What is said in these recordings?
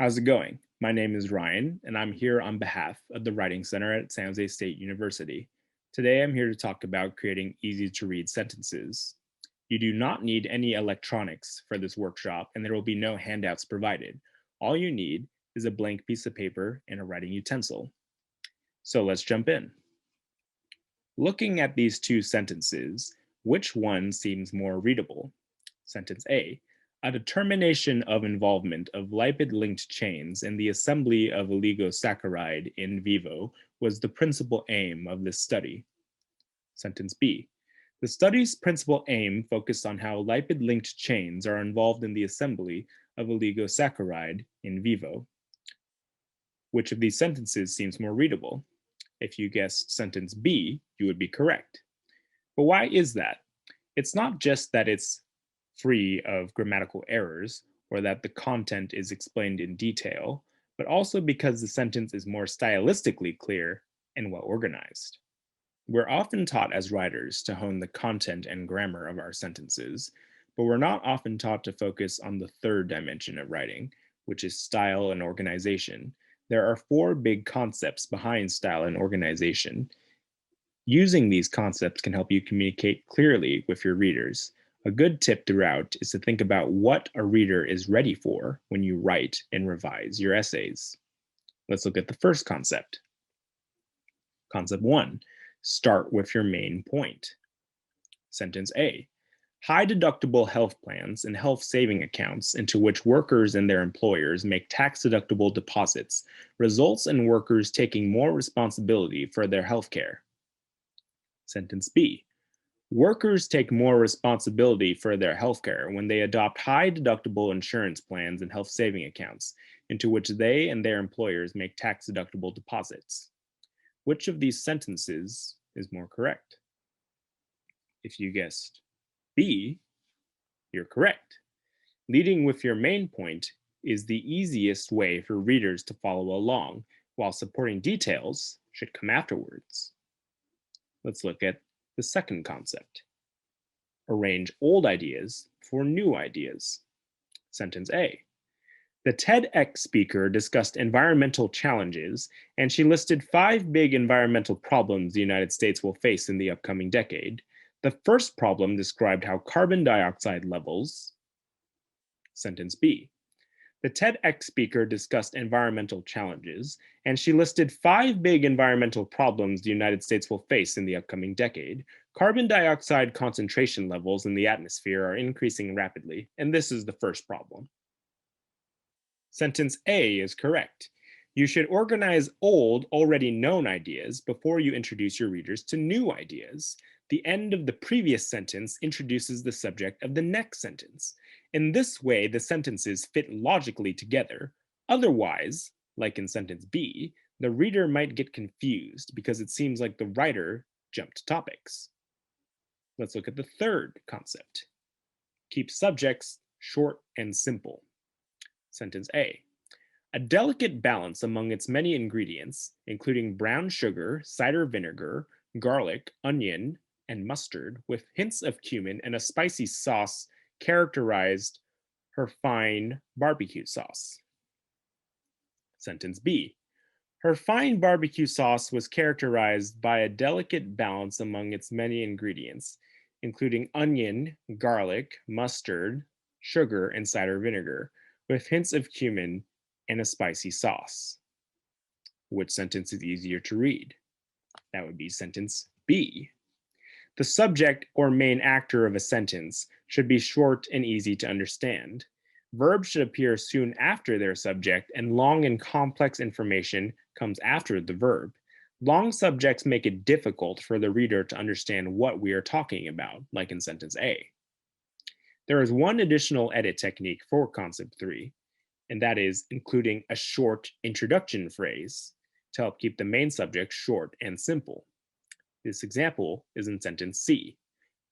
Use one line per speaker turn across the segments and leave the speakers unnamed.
How's it going? My name is Ryan, and I'm here on behalf of the Writing Center at San Jose State University. Today, I'm here to talk about creating easy to read sentences. You do not need any electronics for this workshop, and there will be no handouts provided. All you need is a blank piece of paper and a writing utensil. So let's jump in. Looking at these two sentences, which one seems more readable? Sentence A. A determination of involvement of lipid-linked chains in the assembly of oligosaccharide in vivo was the principal aim of this study. Sentence B. The study's principal aim focused on how lipid-linked chains are involved in the assembly of oligosaccharide in vivo. Which of these sentences seems more readable? If you guessed sentence B, you would be correct. But why is that? It's not just that it's free of grammatical errors or that the content is explained in detail, but also because the sentence is more stylistically clear and well organized. We're often taught as writers to hone the content and grammar of our sentences, but we're not often taught to focus on the third dimension of writing, which is style and organization. There are four big concepts behind style and organization. Using these concepts can help you communicate clearly with your readers. A good tip throughout is to think about what a reader is ready for when you write and revise your essays. Let's look at the first concept. Concept 1. Start with your main point. Sentence A. High deductible health plans and health saving accounts into which workers and their employers make tax deductible deposits results in workers taking more responsibility for their health care. Sentence B. Workers take more responsibility for their healthcare when they adopt high deductible insurance plans and health saving accounts into which they and their employers make tax deductible deposits. Which of these sentences is more correct? If you guessed B, you're correct. Leading with your main point is the easiest way for readers to follow along, while supporting details should come afterwards. Let's look at the second concept. Arrange old ideas for new ideas. Sentence A. The TEDx speaker discussed environmental challenges, and she listed 5 big environmental problems the United States will face in the upcoming decade. The first problem described how carbon dioxide levels. Sentence B. The TEDx speaker discussed environmental challenges, and she listed 5 big environmental problems the United States will face in the upcoming decade. Carbon dioxide concentration levels in the atmosphere are increasing rapidly, and this is the first problem. Sentence A is correct. You should organize old, already known ideas before you introduce your readers to new ideas. The end of the previous sentence introduces the subject of the next sentence. In this way, the sentences fit logically together. Otherwise, like in sentence B, the reader might get confused because it seems like the writer jumped topics. Let's look at the third concept. Keep subjects short and simple. Sentence A. A delicate balance among its many ingredients, including brown sugar, cider vinegar, garlic, onion, and mustard, with hints of cumin and a spicy sauce, characterized her fine barbecue sauce. Sentence B. Her fine barbecue sauce was characterized by a delicate balance among its many ingredients, including onion, garlic, mustard, sugar, and cider vinegar, with hints of cumin and a spicy sauce. Which sentence is easier to read? That would be sentence B. The subject or main actor of a sentence should be short and easy to understand. Verbs should appear soon after their subject, and long and complex information comes after the verb. Long subjects make it difficult for the reader to understand what we are talking about, like in sentence A. There is one additional edit technique for concept 3, and that is including a short introduction phrase to help keep the main subject short and simple. This example is in sentence C.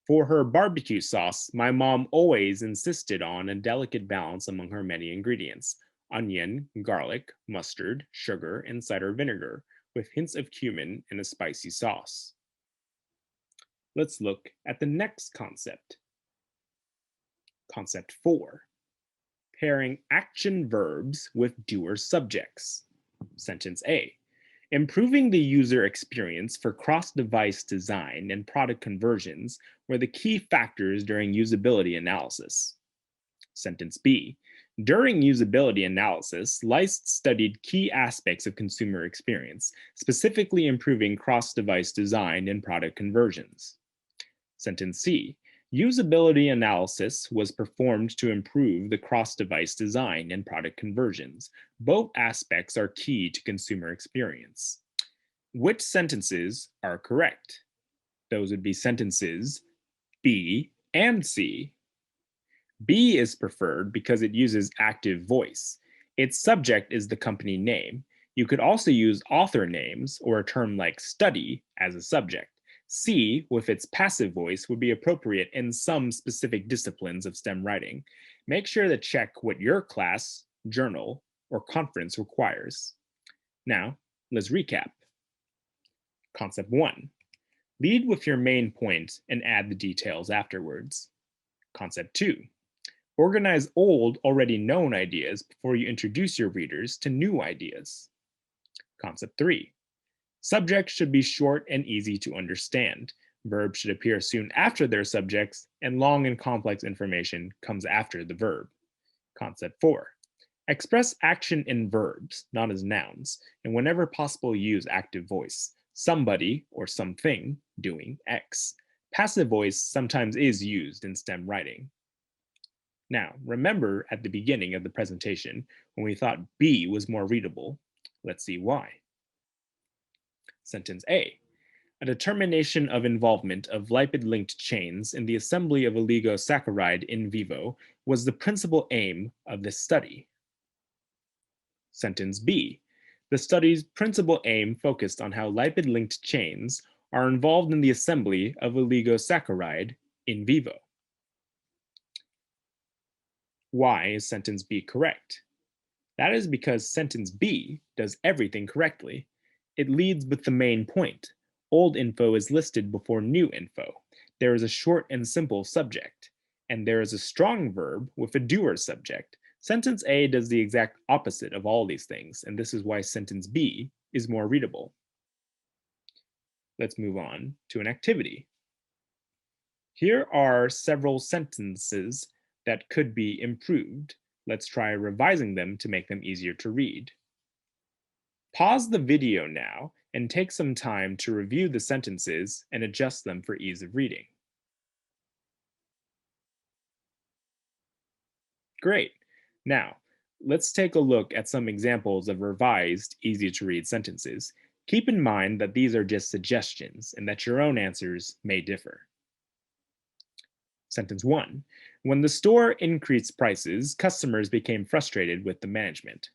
For her barbecue sauce, my mom always insisted on a delicate balance among her many ingredients: onion, garlic, mustard, sugar, and cider vinegar, with hints of cumin and a spicy sauce. Let's look at the next concept. Concept 4. pairing action verbs with doer subjects. Sentence A. Improving the user experience for cross device design and product conversions were the key factors during usability analysis. Sentence B. During usability analysis, LICE studied key aspects of consumer experience, specifically improving cross device design and product conversions. Sentence C. Usability analysis was performed to improve the cross device design and product conversions. Both aspects are key to consumer experience. Which sentences are correct? Those would be sentences B and C. B is preferred because it uses active voice. Its subject is the company name. You could also use author names or a term like study as a subject. C, with its passive voice, would be appropriate in some specific disciplines of STEM writing. Make sure to check what your class, journal, or conference requires. Now, let's recap. Concept 1. Lead with your main point and add the details afterwards. Concept 2. Organize old, already known ideas before you introduce your readers to new ideas. Concept 3. Subjects should be short and easy to understand. Verbs should appear soon after their subjects, and long and complex information comes after the verb. Concept 4. Express action in verbs, not as nouns, and whenever possible use active voice. Somebody or something doing X. Passive voice sometimes is used in STEM writing. Now, remember at the beginning of the presentation when we thought B was more readable. Let's see why. Sentence A. A determination of involvement of lipid-linked chains in the assembly of oligosaccharide in vivo was the principal aim of this study. Sentence B. The study's principal aim focused on how lipid-linked chains are involved in the assembly of oligosaccharide in vivo. Why is sentence B correct? That is because sentence B does everything correctly. It leads with the main point. Old info is listed before new info. There is a short and simple subject. And there is a strong verb with a doer subject. Sentence A does the exact opposite of all these things, and this is why sentence B is more readable. Let's move on to an activity. Here are several sentences that could be improved. Let's try revising them to make them easier to read. Pause the video now and take some time to review the sentences and adjust them for ease of reading. Great. Now, let's take a look at some examples of revised, easy-to-read sentences. Keep in mind that these are just suggestions and that your own answers may differ. Sentence 1. When the store increased prices, customers became frustrated with the management.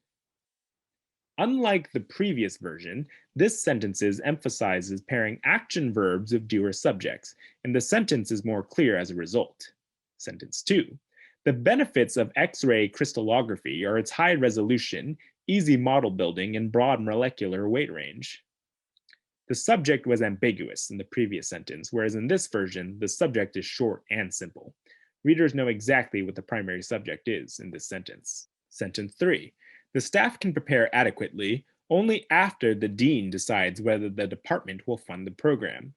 Unlike the previous version, this sentence emphasizes pairing action verbs with doer subjects, and the sentence is more clear as a result. Sentence 2. The benefits of X-ray crystallography are its high resolution, easy model building, and broad molecular weight range. The subject was ambiguous in the previous sentence, whereas in this version, the subject is short and simple. Readers know exactly what the primary subject is in this sentence. Sentence 3. The staff can prepare adequately only after the dean decides whether the department will fund the program.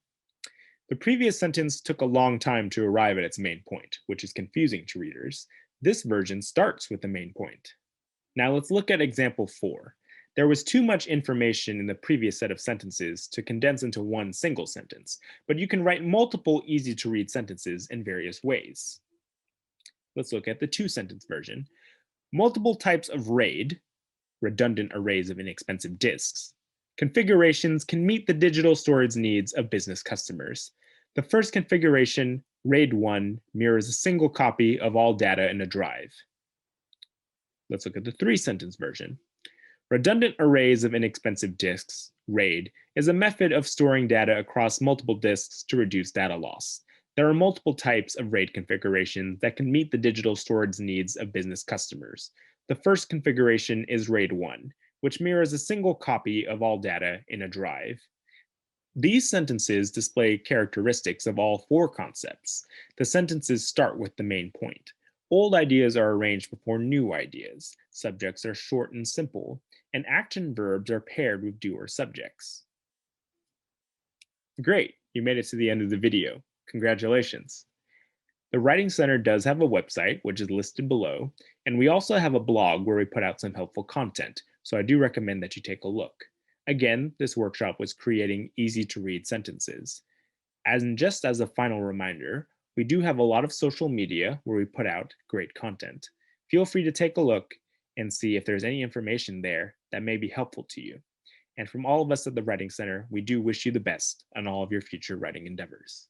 The previous sentence took a long time to arrive at its main point, which is confusing to readers. This version starts with the main point. Now let's look at example 4. There was too much information in the previous set of sentences to condense into one single sentence, but you can write multiple easy-to-read sentences in various ways. Let's look at the two-sentence version. Multiple types of RAID, redundant arrays of inexpensive disks, configurations can meet the digital storage needs of business customers. The first configuration, RAID 1, mirrors a single copy of all data in a drive. Let's look at the three-sentence version. Redundant arrays of inexpensive disks, RAID, is a method of storing data across multiple disks to reduce data loss. There are multiple types of RAID configurations that can meet the digital storage needs of business customers. The first configuration is RAID 1, which mirrors a single copy of all data in a drive. These sentences display characteristics of all four concepts. The sentences start with the main point. Old ideas are arranged before new ideas. Subjects are short and simple, and action verbs are paired with doer subjects. Great, you made it to the end of the video. Congratulations. The Writing Center does have a website, which is listed below, and we also have a blog where we put out some helpful content, so I do recommend that you take a look. Again, this workshop was creating easy to read sentences. Just as a final reminder, we do have a lot of social media where we put out great content. Feel free to take a look and see if there's any information there that may be helpful to you. And from all of us at the Writing Center, we do wish you the best on all of your future writing endeavors.